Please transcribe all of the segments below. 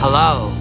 Hello.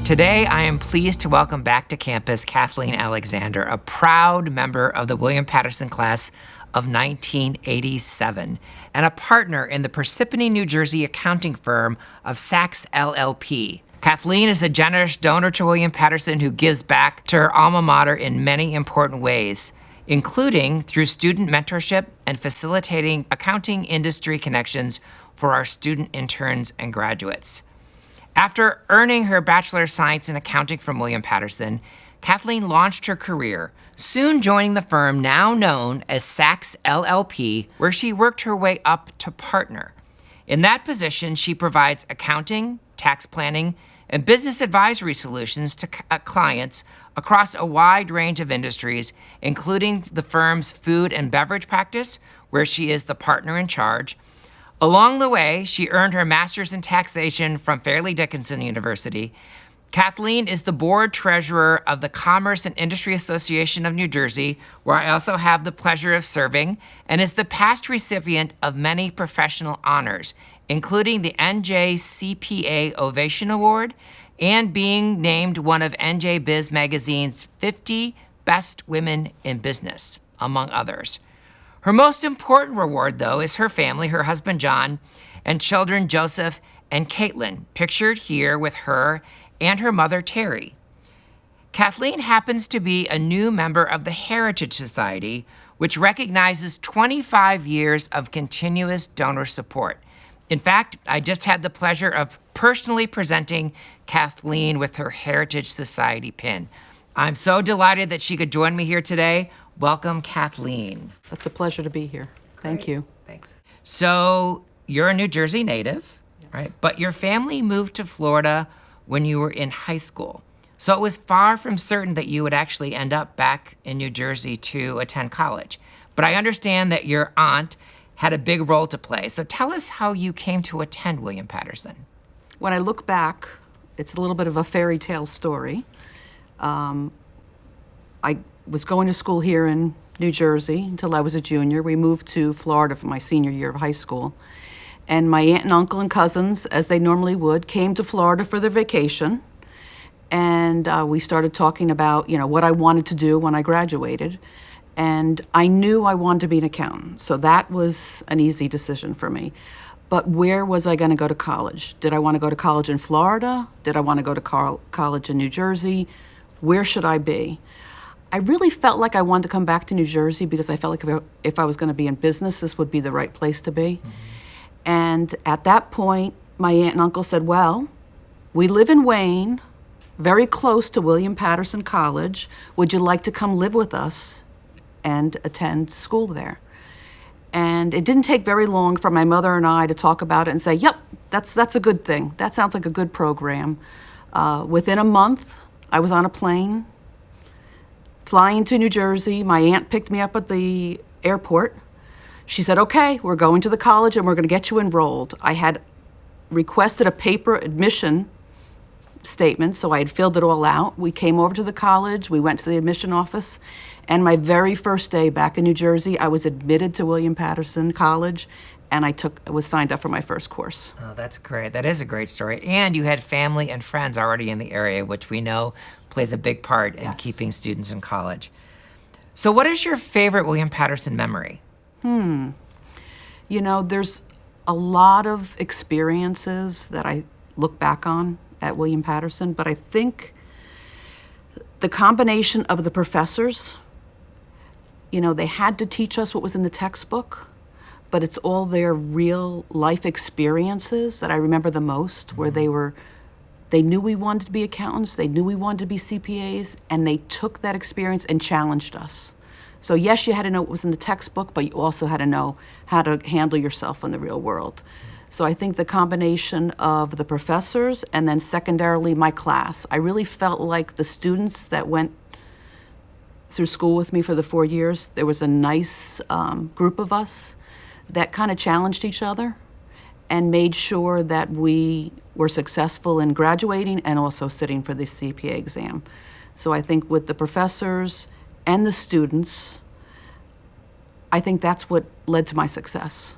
Today, I am pleased to welcome back to campus Kathleen Alexander, a proud member of the William Patterson class of 1987 and a partner in the Parsippany, New Jersey accounting firm of Sachs LLP. Kathleen is a generous donor to William Patterson who gives back to her alma mater in many important ways, including through student mentorship and facilitating accounting industry connections for our student interns and graduates. After earning her Bachelor of Science in Accounting from William Patterson, Kathleen launched her career, soon joining the firm now known as Sachs LLP, where she worked her way up to partner. In that position, she provides accounting, tax planning, and business advisory solutions to clients across a wide range of industries, including the firm's food and beverage practice, where she is the partner in charge. Along the way, she earned her master's in taxation from Fairleigh Dickinson University. Kathleen is the board treasurer of the Commerce and Industry Association of New Jersey, where I also have the pleasure of serving, and is the past recipient of many professional honors, including the NJ Ovation Award and being named one of NJ Biz Magazine's 50 Best Women in Business, among others. Her most important reward, though, is her family, her husband John, and children Joseph and Caitlin, pictured here with her and her mother Terry. Kathleen happens to be a new member of the Heritage Society, which recognizes 25 years of continuous donor support. In fact, I just had the pleasure of personally presenting Kathleen with her Heritage Society pin. I'm so delighted that she could join me here today. Welcome, Kathleen. It's a pleasure to be here. Thank you. Thanks. So you're a New Jersey native, yes, right? But your family moved to Florida when you were in high school. So it was far from certain that you would actually end up back in New Jersey to attend college. But I understand that your aunt had a big role to play. So tell us how you came to attend William Patterson. When I look back, it's a little bit of a fairy tale story. I was going to school here in New Jersey until I was a junior. We moved to Florida for my senior year of high school. And my aunt and uncle and cousins, as they normally would, came to Florida for their vacation. And we started talking about, what I wanted to do when I graduated. And I knew I wanted to be an accountant. So that was an easy decision for me. But where was I going to go to college? Did I want to go to college in Florida? Did I want to go to college in New Jersey? Where should I be? I really felt like I wanted to come back to New Jersey because I felt like if I was going to be in business, this would be the right place to be. Mm-hmm. And at that point, my aunt and uncle said, well, we live in Wayne, very close to William Patterson College. Would you like to come live with us and attend school there? And it didn't take very long for my mother and I to talk about it and say, yep, that's a good thing. That sounds like a good program. Within a month, I was on a plane flying to New Jersey. My aunt picked me up at the airport. She said, okay, we're going to the college and we're going to get you enrolled. I had requested a paper admission statement, so I had filled it all out. We came over to the college, we went to the admission office, and my very first day back in New Jersey, I was admitted to William Patterson College, and I was signed up for my first course. Oh, that's great. That is a great story. And you had family and friends already in the area, which we know plays a big part in keeping students in college. So what is your favorite William Patterson memory? There's a lot of experiences that I look back on at William Patterson, but I think the combination of the professors, they had to teach us what was in the textbook, but it's all their real life experiences that I remember the most, where they knew we wanted to be accountants, they knew we wanted to be CPAs, and they took that experience and challenged us. So yes, you had to know what was in the textbook, but you also had to know how to handle yourself in the real world. So I think the combination of the professors and then secondarily my class, I really felt like the students that went through school with me for the 4 years, there was a nice group of us that kind of challenged each other and made sure that we were successful in graduating and also sitting for the CPA exam. So I think with the professors and the students, I think that's what led to my success.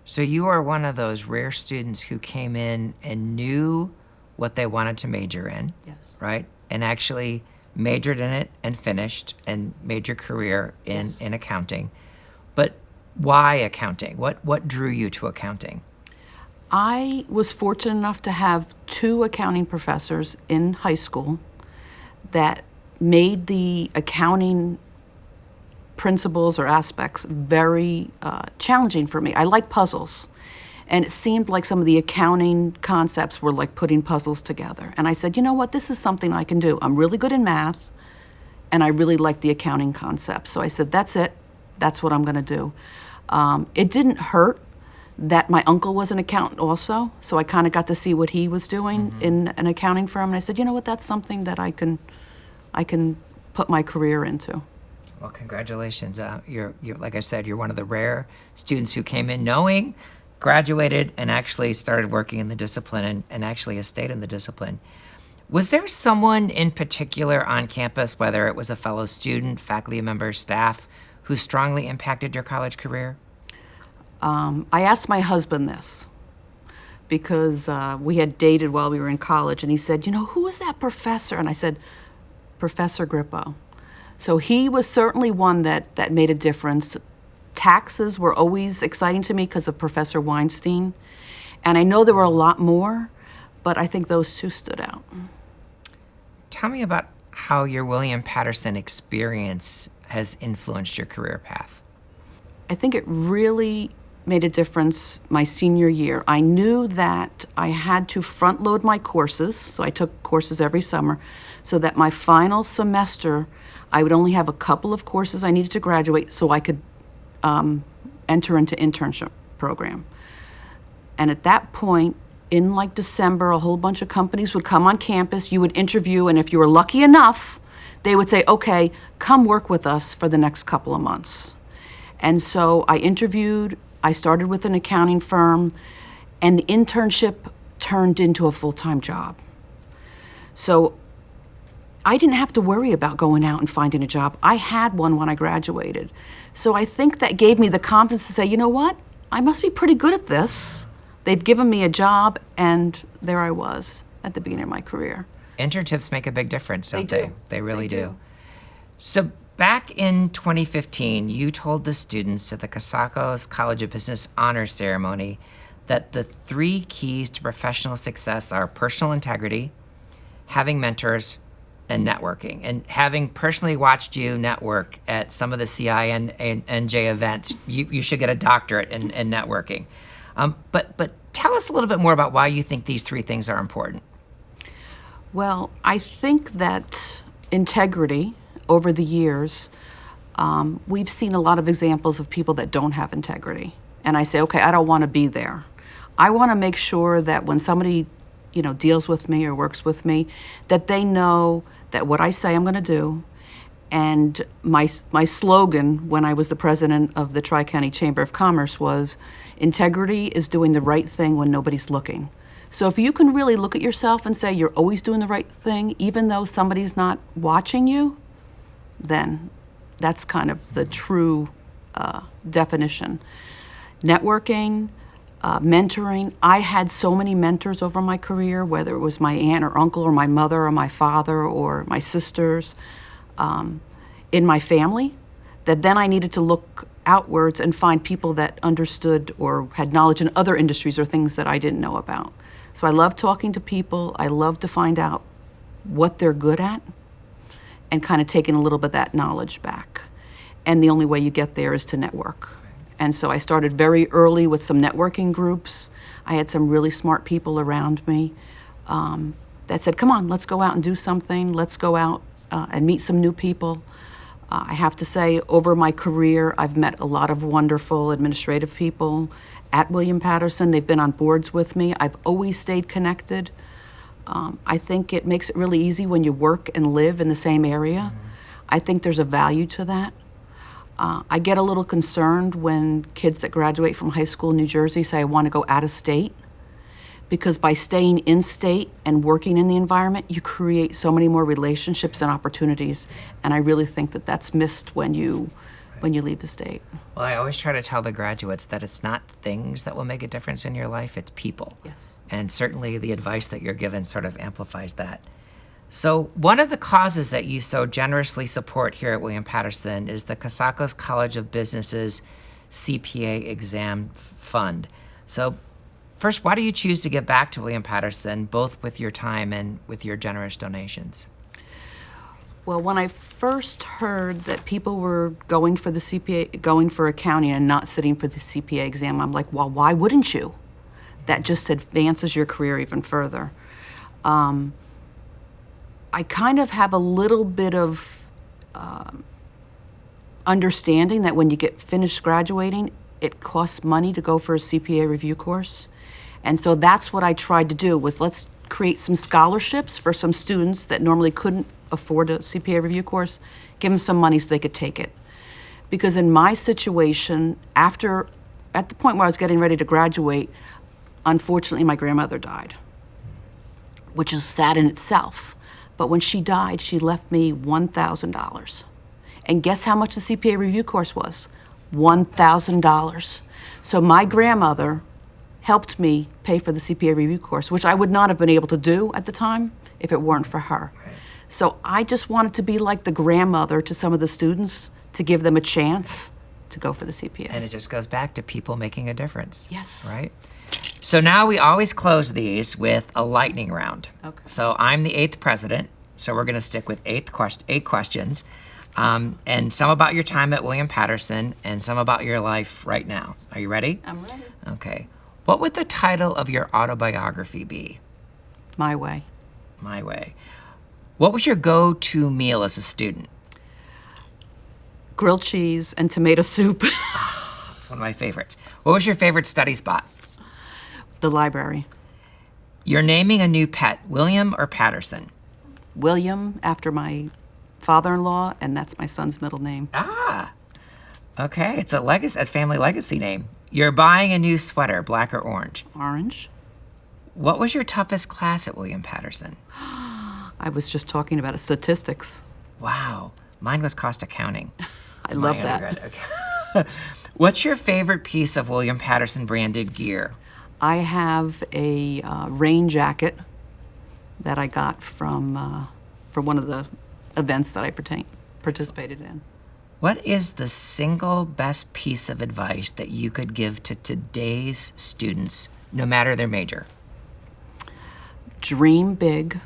So you are one of those rare students who came in and knew what they wanted to major in, Yes. right? And actually majored in it and finished and made your career Yes. in accounting. But why accounting? What drew you to accounting? I was fortunate enough to have two accounting professors in high school that made the accounting principles or aspects very challenging for me. I like puzzles. And it seemed like some of the accounting concepts were like putting puzzles together. And I said, you know what, this is something I can do. I'm really good in math, and I really like the accounting concepts. So I said, that's it. That's what I'm going to do. It didn't hurt that my uncle was an accountant also, so I kind of got to see what he was doing in an accounting firm. And I said, you know what, that's something that I can put my career into. Well, congratulations. You're like I said, you're one of the rare students who came in knowing, graduated, and actually started working in the discipline and actually has stayed in the discipline. Was there someone in particular on campus, whether it was a fellow student, faculty member, staff, who strongly impacted your college career? I asked my husband this because we had dated while we were in college, and he said, you know, who is that professor? And I said, Professor Grippo. So he was certainly one that made a difference. Taxes were always exciting to me because of Professor Weinstein. And I know there were a lot more, but I think those two stood out. Tell me about how your William Patterson experience has influenced your career path. I think it really made a difference my senior year. I knew that I had to front load my courses, so I took courses every summer, so that my final semester I would only have a couple of courses I needed to graduate so I could enter into internship program. And at that point, in like December, a whole bunch of companies would come on campus, you would interview, and if you were lucky enough, they would say, okay, come work with us for the next couple of months. And so I interviewed, I started with an accounting firm, and the internship turned into a full-time job. So I didn't have to worry about going out and finding a job. I had one when I graduated. So I think that gave me the confidence to say, you know what? I must be pretty good at this. They've given me a job, and there I was at the beginning of my career. Internships make a big difference, don't they? do. They really They do. do. So back in 2015, you told the students at the Casacos College of Business Honors Ceremony that the 3 keys to professional success are personal integrity, having mentors, and networking. And having personally watched you network at some of the CINJ events, you should get a doctorate in networking. But tell us a little bit more about why you think these 3 things are important. Well, I think that integrity over the years, we've seen a lot of examples of people that don't have integrity. And I say, okay, I don't want to be there. I want to make sure that when somebody, deals with me or works with me, that they know that what I say I'm going to do. And my slogan when I was the president of the Tri-County Chamber of Commerce was, integrity is doing the right thing when nobody's looking. So if you can really look at yourself and say you're always doing the right thing, even though somebody's not watching you, then that's kind of the true definition. Networking, mentoring. I had so many mentors over my career, whether it was my aunt or uncle or my mother or my father or my sisters in my family, that then I needed to look outwards and find people that understood or had knowledge in other industries or things that I didn't know about. So I love talking to people. I love to find out what they're good at and kind of taking a little bit of that knowledge back. And the only way you get there is to network. And so I started very early with some networking groups. I had some really smart people around me that said, come on, let's go out and do something. Let's go out and meet some new people. I have to say, over my career, I've met a lot of wonderful administrative people at William Patterson. They've been on boards with me. I've always stayed connected. I think it makes it really easy when you work and live in the same area. I think there's a value to that. I get a little concerned when kids that graduate from high school in New Jersey say, I want to go out of state, because by staying in state and working in the environment, you create so many more relationships and opportunities. And I really think that that's missed when you when you leave the state. Well, I always try to tell the graduates that it's not things that will make a difference in your life, it's people. Yes. And certainly the advice that you're given sort of amplifies that. So one of the causes that you so generously support here at William Patterson is the Casacos College of Business's CPA Exam Fund. So first, why do you choose to give back to William Patterson, both with your time and with your generous donations? Well, when I first heard that people were going for the CPA, going for accounting and not sitting for the CPA exam, I'm like, well, why wouldn't you? That just advances your career even further. I kind of have a little bit of understanding that when you get finished graduating, it costs money to go for a CPA review course. And so that's what I tried to do, was let's create some scholarships for some students that normally couldn't afford a CPA review course, give them some money so they could take it. Because in my situation, at the point where I was getting ready to graduate, unfortunately my grandmother died, which is sad in itself. But when she died, she left me $1,000. And guess how much the CPA review course was? $1,000. So my grandmother helped me pay for the CPA review course, which I would not have been able to do at the time if it weren't for her. Right. So I just wanted to be like the grandmother to some of the students, to give them a chance to go for the CPA. And it just goes back to people making a difference. Yes. Right? So now we always close these with a lightning round. Okay. So I'm the 8th president, so we're going to stick with 8 questions, and some about your time at William Patterson and some about your life right now. Are you ready? I'm ready. Okay. What would the title of your autobiography be? My Way. My Way. What was your go-to meal as a student? Grilled cheese and tomato soup. That's one of my favorites. What was your favorite study spot? The library. You're naming a new pet, William or Patterson? William, after my father-in-law, and that's my son's middle name. Ah, okay. It's a family legacy name. You're buying a new sweater, black or orange. Orange. What was your toughest class at William Patterson? I was just talking about statistics. Wow. Mine was cost accounting. I love My that. undergrad. Okay. What's your favorite piece of William Patterson branded gear? I have a rain jacket that I got from one of the events that I participated in. What is the single best piece of advice that you could give to today's students, no matter their major? Dream big,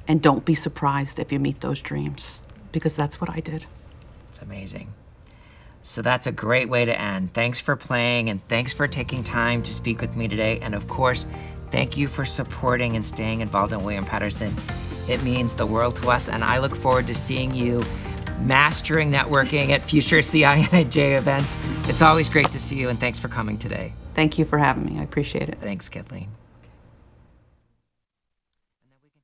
and don't be surprised if you meet those dreams, because that's what I did. It's amazing. So that's a great way to end. Thanks for playing, and thanks for taking time to speak with me today. And of course, thank you for supporting and staying involved in William Patterson. It means the world to us, and I look forward to seeing you mastering networking at future CINJ events. It's always great to see you, and thanks for coming today. Thank you for having me. I appreciate it. Thanks, Kathleen.